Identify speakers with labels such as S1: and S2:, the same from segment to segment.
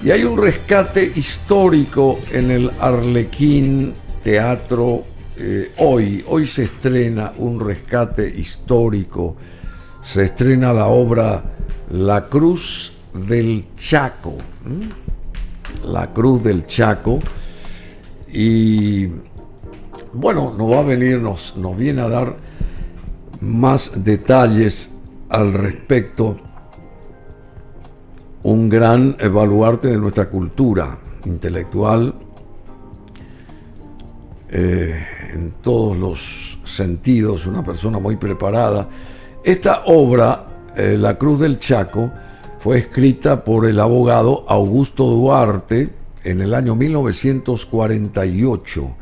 S1: Y hay un rescate histórico en el Arlequín Teatro. Hoy se estrena un rescate histórico. Se estrena la obra La Cruz del Chaco. La Cruz del Chaco. Y bueno, nos viene a dar más detalles al respecto. Un gran baluarte de nuestra cultura intelectual en todos los sentidos, una persona muy preparada. Esta obra, La Cruz del Chaco, fue escrita por el abogado Augusto Duarte en el año 1948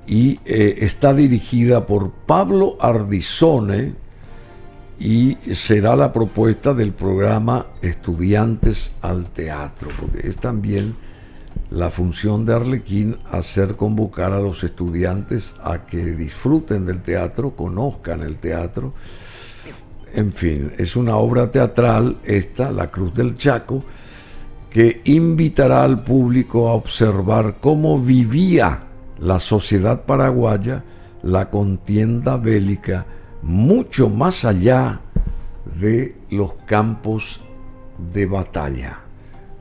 S1: y está dirigida por Pablo Ardizone y será la propuesta del programa Estudiantes al Teatro, porque es también la función de Arlequín hacer convocar a los estudiantes a que disfruten del teatro, conozcan el teatro. En fin, es una obra teatral esta, La Cruz del Chaco, que invitará al público a observar cómo vivía la sociedad paraguaya la contienda bélica mucho más allá de los campos de batalla.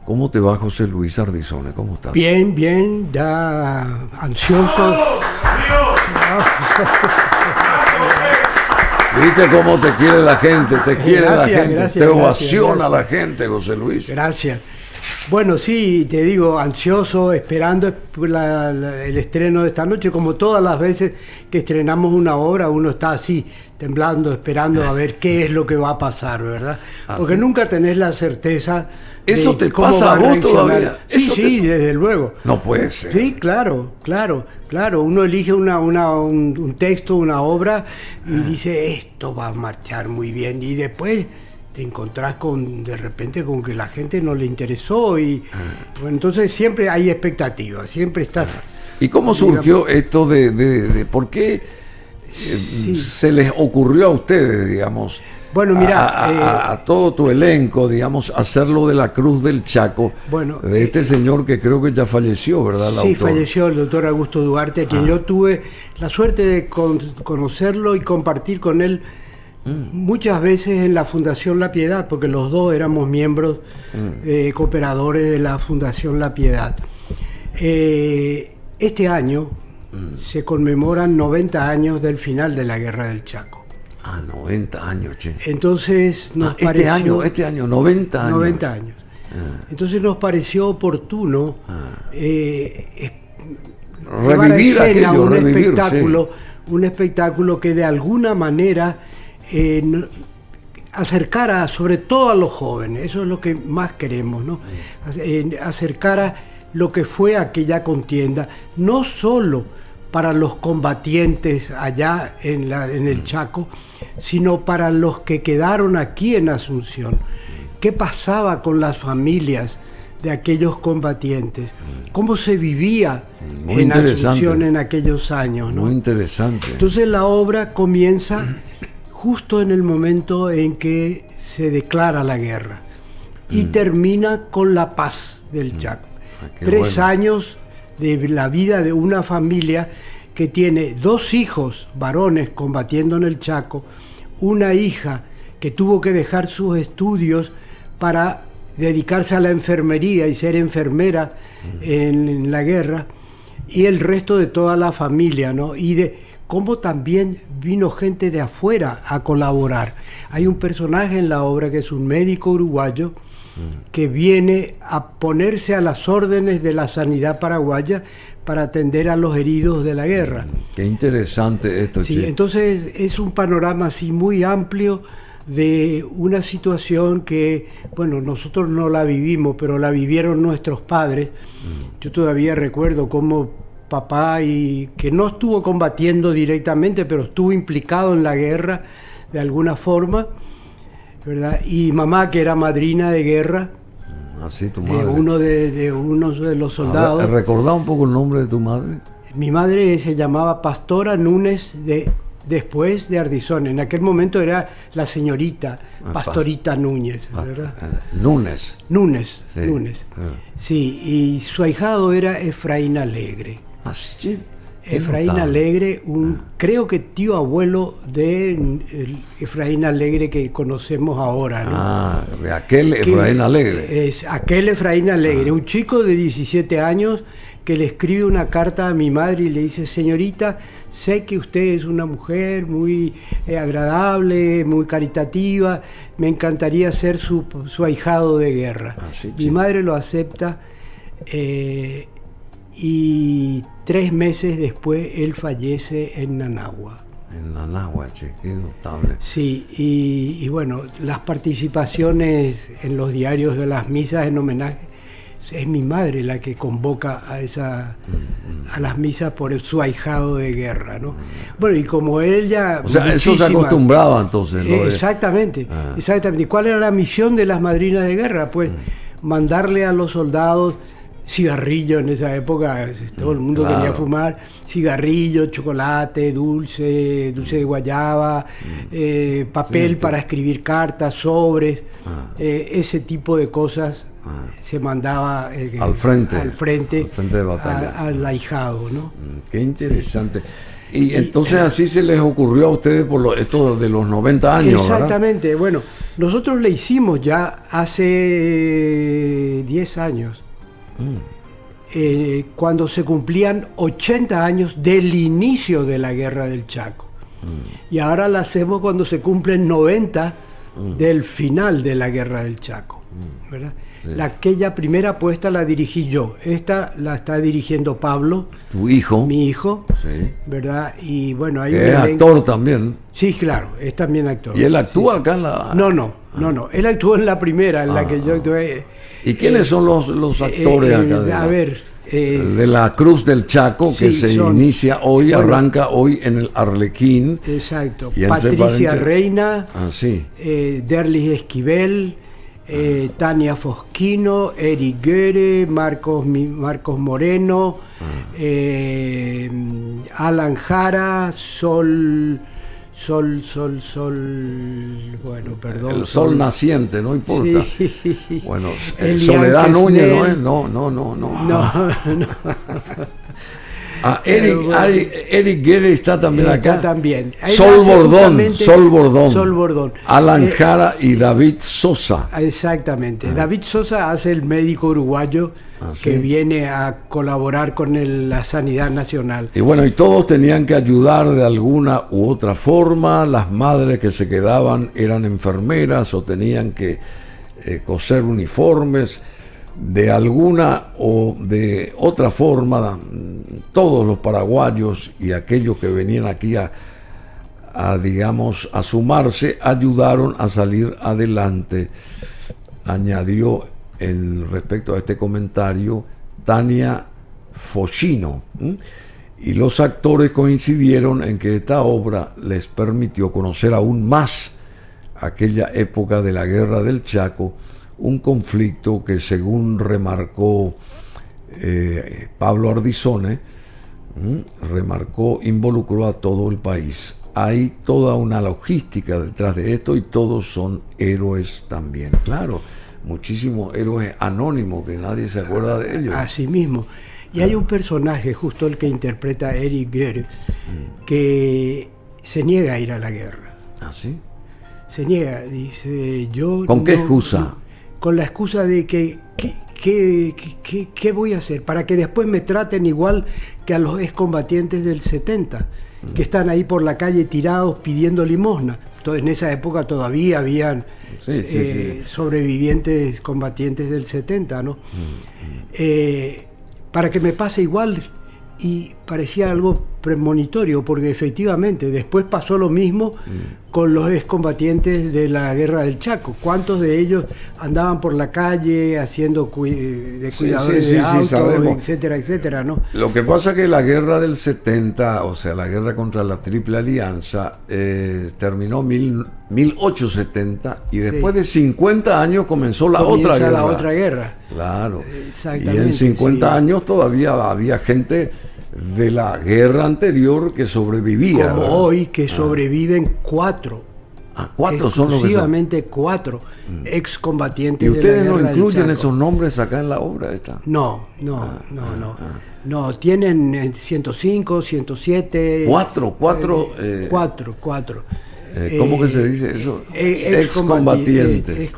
S1: ¿Cómo te va, José Luis Ardizone? ¿Cómo estás?
S2: Bien, ya ansioso.
S1: ¿Viste cómo te quiere la gente? Te quiere la gente,
S2: gracias,
S1: te ovaciona la gente, José Luis.
S2: Gracias. Bueno, sí, te digo, ansioso, esperando el estreno de esta noche, como todas las veces que estrenamos una obra, uno está así, temblando, esperando a ver qué es lo que va a pasar, ¿verdad? Porque nunca tenés la certeza.
S1: ¿Eso te pasa a vos todavía?
S2: Sí, desde luego.
S1: No puede ser.
S2: Sí, claro. Uno elige un texto, una obra, y dice, esto va a marchar muy bien, y después te encontrás de repente con que la gente no le interesó y bueno, entonces siempre hay expectativas, siempre está.
S1: ¿Y cómo surgió esto de por qué se les ocurrió a ustedes, digamos,
S2: bueno, mira,
S1: a todo tu elenco, digamos, hacerlo de La Cruz del Chaco, de este señor que creo que ya falleció, ¿verdad?
S2: Sí, falleció el doctor Augusto Duarte, a quien yo tuve la suerte de conocerlo y compartir con él muchas veces en la Fundación La Piedad, porque los dos éramos miembros cooperadores de la Fundación La Piedad. Este año se conmemoran 90 años del final de la Guerra del Chaco.
S1: 90 años, che.
S2: Entonces nos pareció...
S1: Este año, 90 años.
S2: 90 años. Entonces nos pareció oportuno
S1: revivir aquello,
S2: un espectáculo que de alguna manera acercara sobre todo a los jóvenes, eso es lo que más queremos, ¿no? Acercara lo que fue aquella contienda, no solo para los combatientes allá en el Chaco, sino para los que quedaron aquí en Asunción. ¿Qué pasaba con las familias de aquellos combatientes? ¿Cómo se vivía en Asunción en aquellos años, ¿no?
S1: Muy interesante.
S2: Entonces la obra comienza justo en el momento en que se declara la guerra y termina con la paz del Chaco. 3 años de la vida de una familia que tiene 2 hijos varones combatiendo en el Chaco, una hija que tuvo que dejar sus estudios para dedicarse a la enfermería y ser enfermera en la guerra, y el resto de toda la familia, ¿no? Y de cómo también vino gente de afuera a colaborar. Hay un personaje en la obra que es un médico uruguayo que viene a ponerse a las órdenes de la sanidad paraguaya para atender a los heridos de la guerra.
S1: Qué interesante esto,
S2: sí, entonces es un panorama así muy amplio de una situación que, bueno, nosotros no la vivimos, pero la vivieron nuestros padres. Yo todavía recuerdo cómo papá, y que no estuvo combatiendo directamente, pero estuvo implicado en la guerra de alguna forma, ¿verdad? Y mamá, que era madrina de guerra,
S1: tu madre.
S2: Uno de los soldados.
S1: ¿Recordá un poco el nombre de tu madre?
S2: Mi madre se llamaba Pastora Núñez de después de Ardisone. En aquel momento era la señorita Pastorita Núñez, ¿verdad?
S1: Núñez.
S2: Núñez. Sí, y su ahijado era Efraín Alegre.
S1: Ah, sí.
S2: Efraín Alegre, creo que tío abuelo de Efraín Alegre que conocemos ahora, ¿no?
S1: De aquel Efraín Alegre.
S2: Es aquel Efraín Alegre, un chico de 17 años que le escribe una carta a mi madre y le dice: señorita, sé que usted es una mujer muy agradable, muy caritativa, me encantaría ser su ahijado de guerra. Mi madre lo acepta, y 3 meses después él fallece en Nanagua.
S1: En Nanagua, che, qué notable.
S2: Sí, y bueno, las participaciones en los diarios de las misas en homenaje, es mi madre la que convoca a las misas por su ahijado de guerra, ¿no? Bueno, y como ella...
S1: O sea, eso se acostumbraba entonces.
S2: Exactamente, exactamente. ¿Y cuál era la misión de las madrinas de guerra? Pues mandarle a los soldados cigarrillo. En esa época todo el mundo quería fumar, cigarrillo, chocolate, dulce de guayaba, papel para escribir cartas, sobres, ese tipo de cosas se mandaba al frente
S1: de batalla,
S2: al ahijado, ¿no?
S1: Qué interesante. Y entonces así se les ocurrió a ustedes por esto de los 90 años,
S2: exactamente, ¿verdad? Bueno, nosotros le hicimos ya hace 10 años. Cuando se cumplían 80 años del inicio de la Guerra del Chaco. Y ahora la hacemos cuando se cumplen 90 del final de la Guerra del Chaco, ¿verdad? Sí. Aquella primera apuesta la dirigí yo, esta la está dirigiendo Pablo,
S1: tu hijo,
S2: mi hijo,
S1: sí,
S2: ¿verdad? Y bueno, ahí
S1: es actor también.
S2: Sí, claro, es también actor.
S1: ¿Y él actúa acá en la...?
S2: No, él actuó en la primera, en la que yo actué.
S1: ¿Y quiénes son los actores acá?
S2: A ver...
S1: de la Cruz del Chaco, que se inicia hoy, arranca hoy en el Arlequín.
S2: Exacto. Patricia Reina,
S1: sí,
S2: Derlis Esquivel, Tania Fosquino, Eric Guerre, Marcos Moreno, Alan Jara, Sol, bueno, perdón.
S1: El sol naciente, no importa.
S2: Sí.
S1: Bueno, Soledad Núñez, ¿no?
S2: No.
S1: Eric Guerre está también acá.
S2: Está también.
S1: Sol Bordón. Alan Jara y David Sosa.
S2: Exactamente. David Sosa hace el médico uruguayo que viene a colaborar con la sanidad nacional.
S1: Y bueno, y todos tenían que ayudar de alguna u otra forma. Las madres que se quedaban eran enfermeras o tenían que coser uniformes. De alguna o de otra forma, todos los paraguayos y aquellos que venían aquí a sumarse, ayudaron a salir adelante. Añadió respecto a este comentario Tania Fosquino. Y los actores coincidieron en que esta obra les permitió conocer aún más aquella época de la Guerra del Chaco, un conflicto que, según remarcó Pablo Ardisone, involucró a todo el país. Hay toda una logística detrás de esto y todos son héroes también. Claro, muchísimos héroes anónimos que nadie se acuerda de ellos.
S2: Así mismo. Y hay un personaje, justo el que interpreta a Eric Guerre, que se niega a ir a la guerra.
S1: ¿Ah, sí?
S2: Se niega, dice yo...
S1: ¿Con qué excusa?
S2: Con la excusa de que ¿qué voy a hacer? Para que después me traten igual que a los excombatientes del 70, que están ahí por la calle tirados pidiendo limosna. Entonces, en esa época todavía habían sobrevivientes combatientes del 70, ¿no? Para que me pase igual. Y parecía algo premonitorio, porque efectivamente después pasó lo mismo con los excombatientes de la Guerra del Chaco. ¿Cuántos de ellos andaban por la calle haciendo de cuidadores de autos, etcétera, etcétera, ¿no?
S1: Lo que pasa es que la guerra del 70, o sea, la guerra contra la Triple Alianza, terminó 1870 y después de 50 años comenzó la otra guerra. Claro. Y en 50 años todavía había gente de la guerra anterior que sobrevivía.
S2: Como hoy, que sobreviven 4.
S1: 4 son los que son.
S2: 4 excombatientes.
S1: ¿Y ustedes no incluyen esos nombres acá en la obra esta?
S2: No. No, tienen 105, 107.
S1: 4. ¿Cómo que se dice eso? Excombatientes.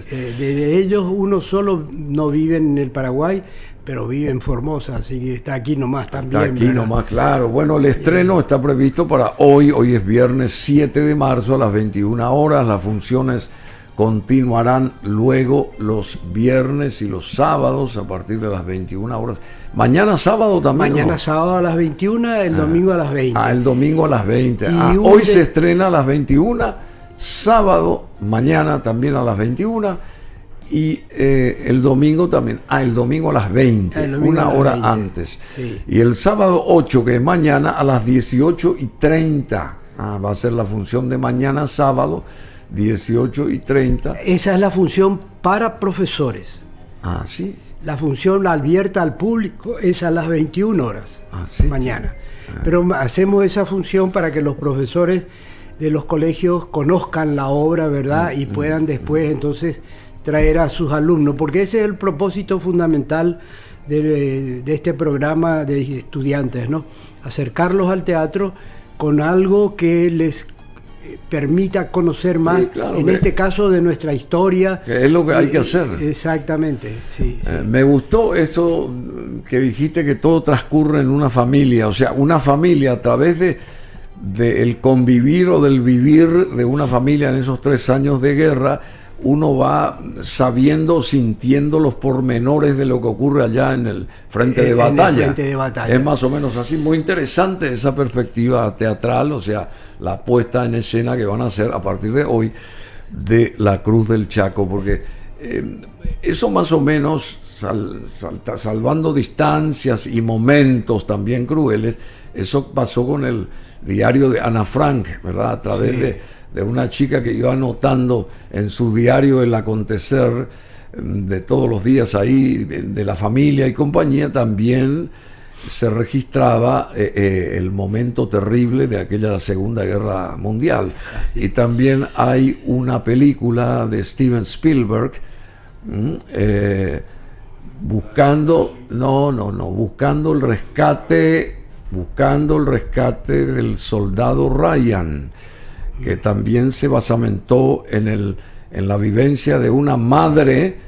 S2: Sí. De ellos uno solo no vive en el Paraguay, pero vive en Formosa, así que está aquí nomás también.
S1: Está aquí nomás, claro. Bueno, el estreno está previsto para hoy es viernes 7 de marzo a las 21 horas. Las funciones continuarán luego los viernes y los sábados a partir de las 21 horas. Mañana sábado también.
S2: Mañana sábado a las 21, el domingo a las 20.
S1: El domingo a las 20. Hoy se estrena a las 21, sábado, mañana también a las 21. Y el domingo también, el domingo a las 20, una hora antes. Sí. Y el sábado 8, que es mañana, a las 18:30. Va a ser la función de mañana sábado, 18:30.
S2: Esa es la función para profesores.
S1: Sí.
S2: La función abierta al público es a las 21 horas, ¿sí? Mañana. Pero hacemos esa función para que los profesores de los colegios conozcan la obra, ¿verdad? Y puedan después entonces traer a sus alumnos, porque ese es el propósito fundamental de este programa de estudiantes, ¿no? Acercarlos al teatro con algo que les permita conocer más, este caso de nuestra historia.
S1: Que es lo que hay que hacer.
S2: Exactamente, sí.
S1: Me gustó eso que dijiste, que todo transcurre en una familia, o sea, una familia a través de el convivir o del vivir de una familia en esos 3 años de guerra. Uno va sabiendo, sintiendo los pormenores de lo que ocurre allá en el frente de batalla. Es más o menos así. Muy interesante esa perspectiva teatral, o sea, la puesta en escena que van a hacer a partir de hoy de La Cruz del Chaco, porque eso más o menos, salvando distancias y momentos también crueles, eso pasó con el diario de Ana Frank, ¿verdad? A través de una chica que iba anotando en su diario el acontecer de todos los días ahí, de la familia y compañía, también se registraba el momento terrible de aquella Segunda Guerra Mundial. Y también hay una película de Steven Spielberg buscando el rescate del soldado Ryan, que también se basamentó en la vivencia de una madre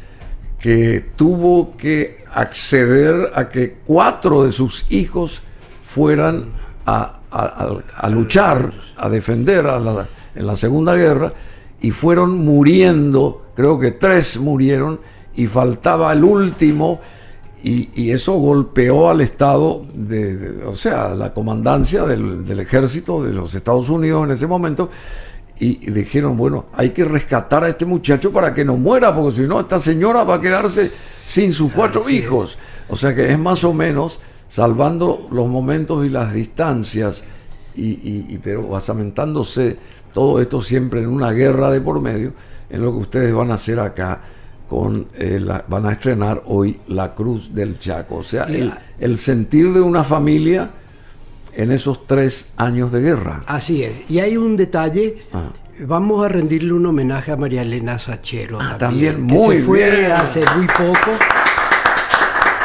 S1: que tuvo que acceder a que 4 de sus hijos fueran a luchar, a defender en la Segunda Guerra, y fueron muriendo, creo que 3 murieron, y faltaba el último, y eso golpeó al Estado, o sea, la comandancia del ejército de los Estados Unidos en ese momento, y dijeron, bueno, hay que rescatar a este muchacho para que no muera, porque si no, esta señora va a quedarse sin sus 4 hijos. O sea que es más o menos salvando los momentos y las distancias, pero basamentándose todo esto siempre en una guerra de por medio, en lo que ustedes van a hacer acá. Van a estrenar hoy La Cruz del Chaco, o sea, el sentir de una familia en esos 3 años de guerra.
S2: Así es, y hay un detalle, vamos a rendirle un homenaje a María Elena Sachero.
S1: También muy bien.
S2: Fue hace muy poco,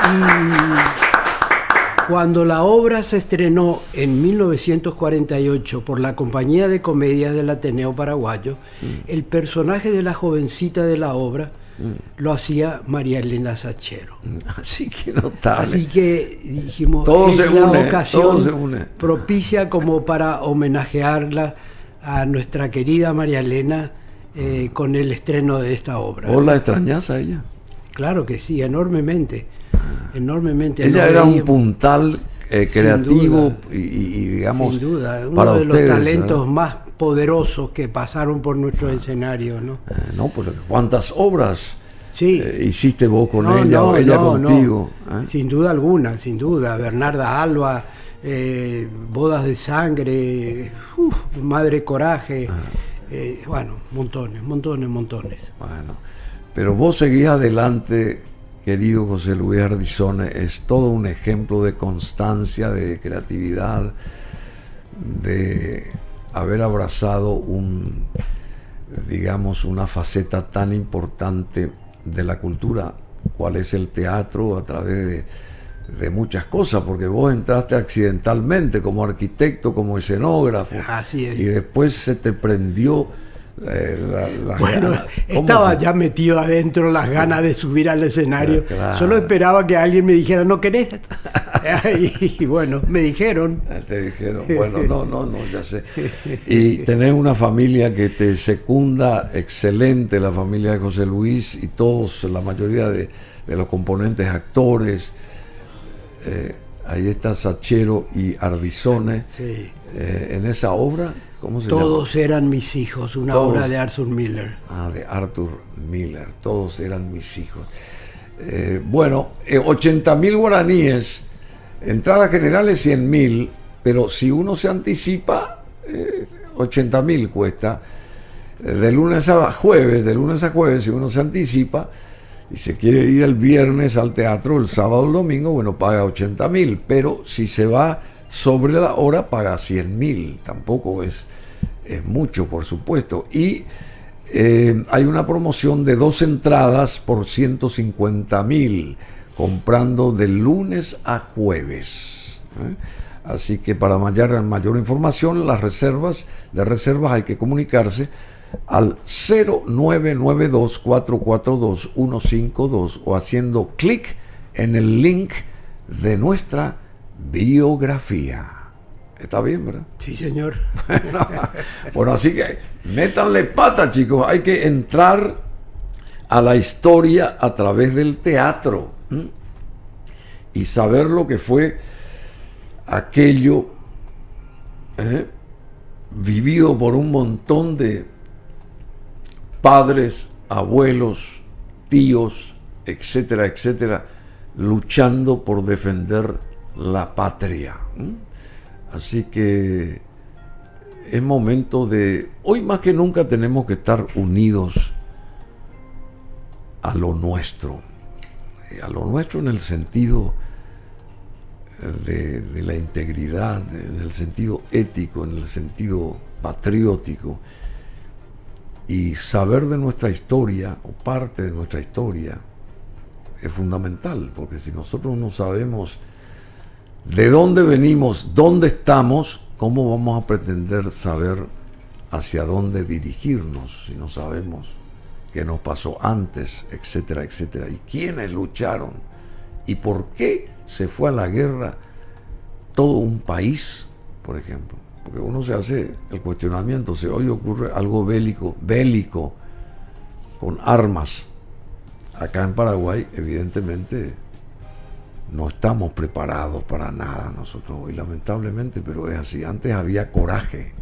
S2: y cuando la obra se estrenó en 1948 por la Compañía de Comedias del Ateneo Paraguayo, el personaje de la jovencita de la obra lo hacía María Elena Sachero.
S1: Así que notable.
S2: Así que dijimos,
S1: todo
S2: es
S1: la
S2: ocasión propicia como para homenajearla a nuestra querida María Elena con el estreno de esta obra.
S1: ¿Vos la extrañás a ella?
S2: Claro que sí, enormemente.
S1: Ella era un puntal creativo y digamos,
S2: sin duda, uno
S1: para
S2: de
S1: ustedes,
S2: los talentos, ¿verdad?, más poderosos que pasaron por nuestro escenario, ¿no?
S1: No, pues cuántas obras
S2: Sí.
S1: hiciste vos con ella o ella contigo.
S2: Sin duda alguna, sin duda. Bernarda Alba, Bodas de Sangre, Madre Coraje, bueno, montones.
S1: Bueno, pero vos seguís adelante, querido José Luis Ardizone, es todo un ejemplo de constancia, de creatividad, de haber abrazado digamos, una faceta tan importante de la cultura, cual es el teatro, a través de muchas cosas, porque vos entraste accidentalmente como arquitecto, como escenógrafo.
S2: Así es.
S1: Y después se te prendió
S2: bueno, estaba ya metido adentro las ganas de subir al escenario. Claro. Solo esperaba que alguien me dijera, ¿no querés? Y bueno, me dijeron.
S1: Te dijeron, bueno, no, ya sé. Y tenés una familia que te secunda, excelente, la familia de José Luis, y todos, la mayoría de los componentes, actores. Ahí está Sachero y Ardizone.
S2: Sí.
S1: En esa obra, ¿cómo se llama?
S2: Todos eran mis hijos, una obra de Arthur Miller.
S1: De Arthur Miller, todos eran mis hijos. 80.000 guaraníes, entradas generales 100.000, pero si uno se anticipa, 80.000 cuesta. De lunes a jueves, si uno se anticipa y se quiere ir el viernes al teatro, el sábado o el domingo, bueno, paga 80.000, pero si se va sobre la hora paga 100.000, tampoco es mucho, por supuesto. Y hay una promoción de 2 entradas por 150.000, comprando de lunes a jueves. Así que para mayor información, las reservas hay que comunicarse al 0992-442-152 o haciendo clic en el link de nuestra biografía. ¿Está bien, verdad?
S2: Sí, señor.
S1: Bueno, así que métanle pata, chicos. Hay que entrar a la historia a través del teatro y saber lo que fue aquello vivido por un montón de padres, abuelos, tíos, etcétera, etcétera, luchando por defender la patria. Así que es momento de... Hoy más que nunca tenemos que estar unidos a lo nuestro en el sentido de la integridad, en el sentido ético, en el sentido patriótico, y saber de nuestra historia o parte de nuestra historia es fundamental, porque si nosotros no sabemos de dónde venimos, dónde estamos, ¿cómo vamos a pretender saber hacia dónde dirigirnos si no sabemos qué nos pasó antes, etcétera, etcétera? ¿Y quiénes lucharon? ¿Y por qué se fue a la guerra todo un país, por ejemplo? Porque uno se hace el cuestionamiento, si hoy ocurre algo bélico, con armas, acá en Paraguay, evidentemente no estamos preparados para nada nosotros hoy, lamentablemente, pero es así. Antes había coraje,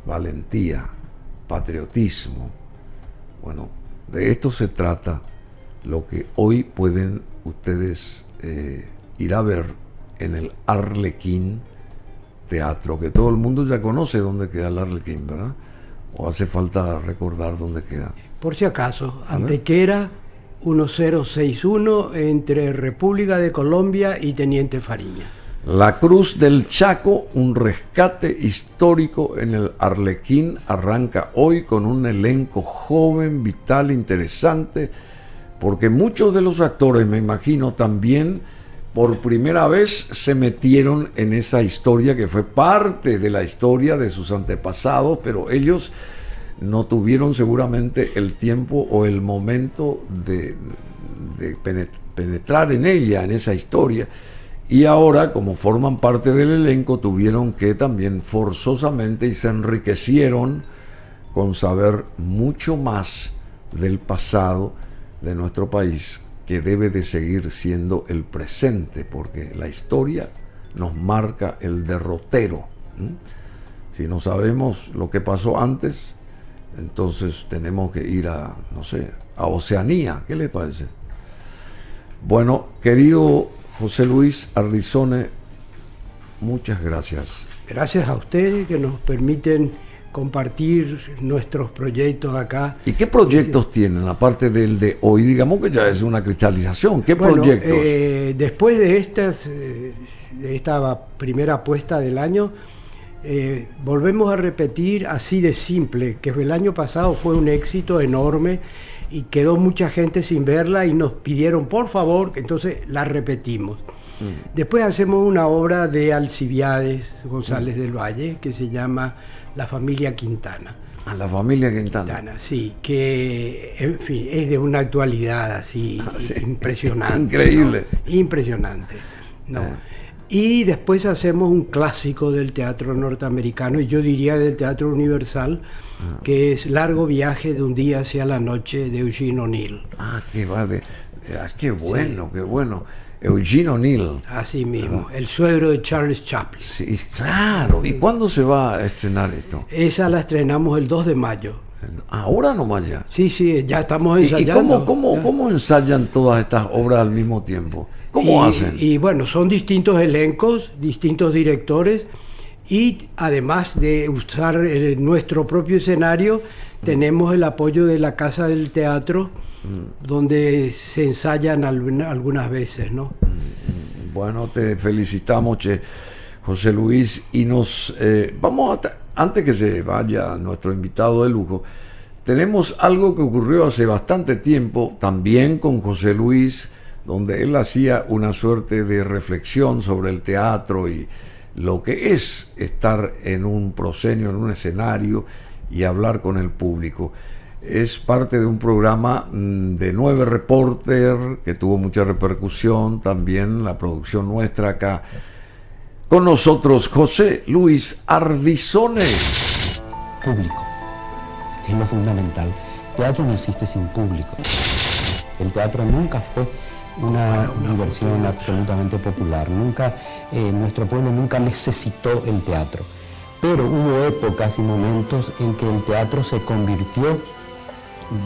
S1: valentía, patriotismo. Bueno, de esto se trata lo que hoy pueden ustedes ir a ver en el Arlequín Teatro, que todo el mundo ya conoce dónde queda el Arlequín, ¿verdad? ¿O hace falta recordar dónde queda?
S2: Por si acaso, Antequera 1061 entre República de Colombia y Teniente Fariña.
S1: La Cruz del Chaco, un rescate histórico en el Arlequín, arranca hoy con un elenco joven, vital, interesante, porque muchos de los actores, me imagino, también por primera vez se metieron en esa historia que fue parte de la historia de sus antepasados, pero ellos no tuvieron seguramente el tiempo o el momento de penetrar en ella, en esa historia, y ahora, como forman parte del elenco, tuvieron que también forzosamente, y se enriquecieron con saber mucho más del pasado de nuestro país, que debe de seguir siendo el presente, porque la historia nos marca el derrotero. Si no sabemos lo que pasó antes, entonces tenemos que ir a, no sé, a Oceanía. ¿Qué le parece? Bueno, querido José Luis Ardizone, muchas gracias.
S2: Gracias a ustedes que nos permiten compartir nuestros proyectos acá.
S1: ¿Y qué proyectos tienen, aparte del de hoy? Digamos que ya es una cristalización. ¿Qué proyectos?
S2: Después de esta primera apuesta del año, volvemos a repetir así de simple, que el año pasado fue un éxito enorme y quedó mucha gente sin verla y nos pidieron por favor, entonces la repetimos. Después hacemos una obra de Alcibiades González del Valle que se llama La Familia Quintana.
S1: La Familia Quintana.
S2: Sí, que en fin, es de una actualidad así impresionante.
S1: Increíble.
S2: ¿No? Impresionante. ¿No? Y después hacemos un clásico del teatro norteamericano, y yo diría del teatro universal, que es Largo Viaje de un día hacia la noche, de Eugene O'Neill.
S1: Qué bueno, qué bueno. Eugene O'Neill.
S2: Así mismo, el suegro de Charles Chaplin.
S1: Sí, claro. ¿Y cuándo se va a estrenar esto?
S2: Esa la estrenamos el 2 de mayo.
S1: ¿Ahora nomás ya?
S2: Sí, ya estamos ensayando.
S1: ¿Y cómo ensayan todas estas obras al mismo tiempo? ¿Cómo hacen?
S2: Y bueno, son distintos elencos, distintos directores, y además de usar nuestro propio escenario, tenemos el apoyo de la Casa del Teatro, donde se ensayan algunas veces, ¿no?
S1: Bueno, te felicitamos, José Luis, y nos vamos antes que se vaya nuestro invitado de lujo, tenemos algo que ocurrió hace bastante tiempo, también con José Luis, donde él hacía una suerte de reflexión sobre el teatro y lo que es estar en un proscenio, en un escenario y hablar con el público. Es parte de un programa de 9 reporter que tuvo mucha repercusión, también la producción nuestra acá. Con nosotros José Luis Ardizone.
S3: Público es lo fundamental. Teatro no existe sin público. El teatro nunca fue una diversión absolutamente popular. Nuestro pueblo nunca necesitó el teatro. Pero hubo épocas y momentos en que el teatro se convirtió,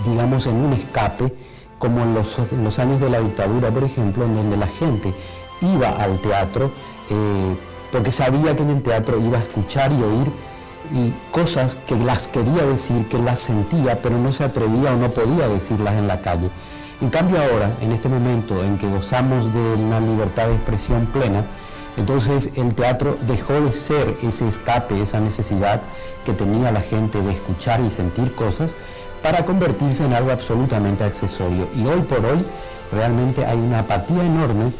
S3: digamos, en un escape, como en los años de la dictadura, por ejemplo, en donde la gente iba al teatro porque sabía que en el teatro iba a escuchar y oír y cosas que las quería decir, que las sentía, pero no se atrevía o no podía decirlas en la calle. En cambio ahora, en este momento en que gozamos de una libertad de expresión plena, entonces el teatro dejó de ser ese escape, esa necesidad que tenía la gente de escuchar y sentir cosas, para convertirse en algo absolutamente accesorio. Y hoy por hoy realmente hay una apatía enorme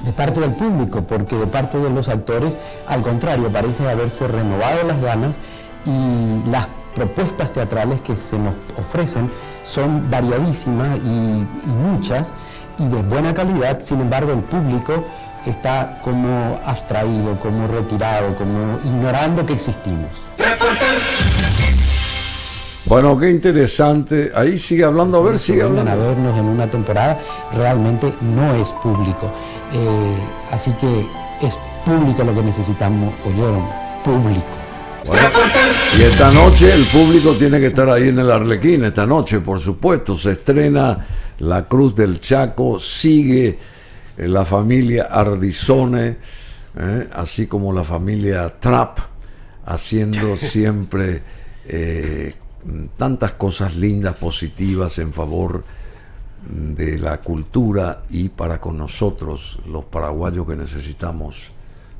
S3: de parte del público, porque de parte de los actores, al contrario, parece haberse renovado las ganas, y las propuestas teatrales que se nos ofrecen son variadísimas y muchas, y de buena calidad. Sin embargo, el público está como abstraído, como retirado, como ignorando que existimos.
S1: Bueno, qué interesante. Ahí sigue hablando, a ver, sigue hablando.
S3: A vernos en una temporada realmente no es público. Así que es público lo que necesitamos, oyeron, público.
S1: Bueno, y esta noche el público tiene que estar ahí en el Arlequín. Esta noche, por supuesto, se estrena La Cruz del Chaco, sigue la familia Ardizone, así como la familia Trapp, haciendo siempre tantas cosas lindas, positivas en favor de la cultura y para con nosotros, los paraguayos, que necesitamos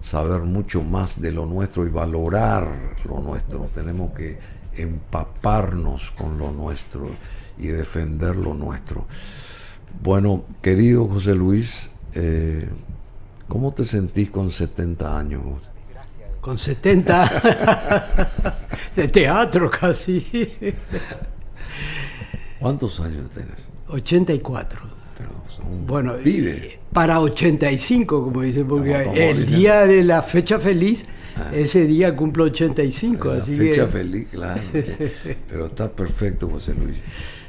S1: saber mucho más de lo nuestro y valorar lo nuestro. Tenemos que empaparnos con lo nuestro y defender lo nuestro. Bueno, querido José Luis, ¿cómo te sentís con 70 años?
S2: Con 70 de teatro casi.
S1: ¿Cuántos años tenés?
S2: 84.
S1: Pero son
S2: bueno,
S1: pibe.
S2: Para 85, como dicen, porque
S1: como
S2: el
S1: dicen.
S2: Día de la fecha feliz, ese día cumplo 85.
S1: La
S2: así
S1: fecha
S2: que...
S1: feliz, claro. Pero está perfecto, José Luis.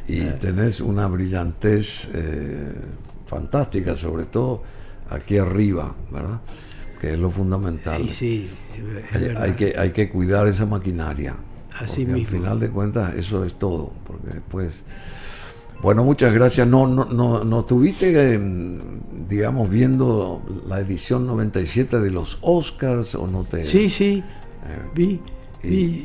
S1: Y tenés una brillantez fantástica, sobre todo aquí arriba, ¿verdad? que es lo fundamental.
S2: Y sí, es verdad.
S1: Hay que cuidar esa maquinaria.
S2: Así
S1: Porque
S2: mismo.
S1: al final de cuentas eso es todo, porque después... Bueno, muchas gracias. No estuviste, digamos, viendo la edición 97 de los Oscars o no te...
S2: Sí, vi.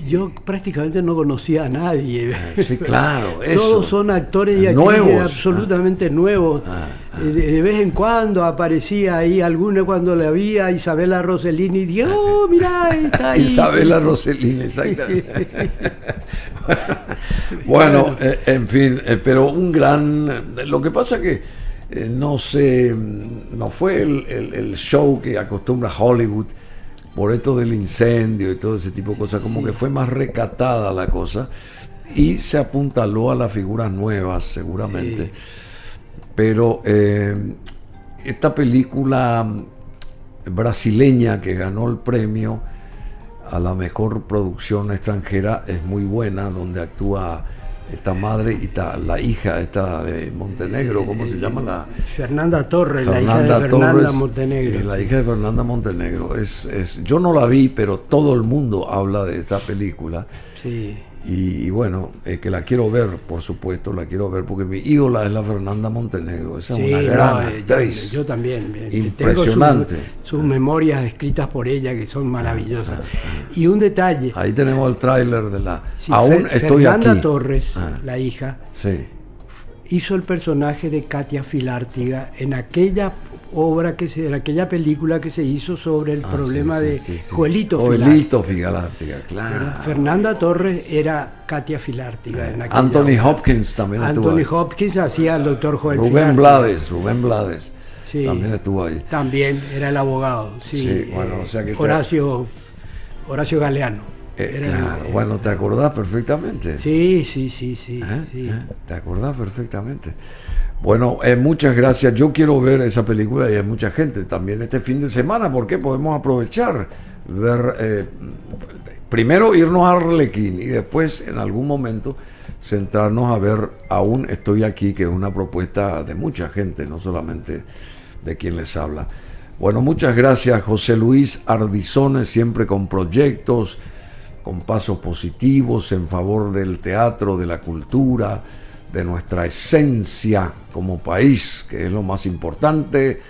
S2: Yo prácticamente no conocía a nadie.
S1: Sí, claro, eso.
S2: Todos son actores y actrices
S1: Nuevos.
S2: absolutamente nuevos. De vez en cuando aparecía ahí alguno cuando le vi a Isabella Rossellini y dije, oh, mirá, está ahí.
S1: Isabella Rossellini, exactamente. Bueno, en fin, pero un gran... Lo que pasa que no sé, no fue el show que acostumbra Hollywood por esto del incendio y todo ese tipo de cosas, como que fue más recatada la cosa y se apuntaló a las figuras nuevas seguramente. Pero esta película brasileña que ganó el premio a la mejor producción extranjera es muy buena, donde actúa esta madre y la hija esta de Montenegro, ¿cómo se llama?
S2: Fernanda Torres, la hija de Fernanda Montenegro.
S1: La hija de Fernanda Montenegro. Yo no la vi, pero todo el mundo habla de esta película.
S2: Sí.
S1: Y bueno, que la quiero ver, por supuesto, la quiero ver porque mi ídola es la Fernanda Montenegro. Esa es una gran actriz.
S2: Yo también.
S1: Impresionante.
S2: Tengo sus memorias escritas por ella que son maravillosas. Y un detalle.
S1: Ahí tenemos el tráiler de la...
S2: Sí,
S1: Aún estoy
S2: Fernanda
S1: aquí.
S2: Torres, la hija,
S1: Sí.
S2: hizo el personaje de Katia Filártiga en aquella obra en aquella película que se hizo sobre el problema de Joelito
S1: Filártiga, claro.
S2: Fernanda Torres era Katia Filártiga en aquella
S1: Anthony
S2: obra.
S1: Hopkins también estuvo ahí.
S2: Anthony Hopkins hacía al doctor Joel
S1: Rubén
S2: Filártiga.
S1: Blades
S2: Sí,
S1: también estuvo ahí.
S2: también era el abogado, sí,
S1: bueno, o sea que
S2: Horacio Galeano.
S1: Claro, bueno, te acordás perfectamente.
S2: Sí.
S1: Te acordás perfectamente. Bueno, muchas gracias. Yo quiero ver esa película y hay mucha gente también este fin de semana porque podemos aprovechar, ver, primero irnos a Arlequín y después en algún momento centrarnos a ver Aún estoy aquí, que es una propuesta de mucha gente, no solamente de quien les habla. Bueno, muchas gracias, José Luis Ardizone, siempre con proyectos, con pasos positivos en favor del teatro, de la cultura, de nuestra esencia como país, que es lo más importante.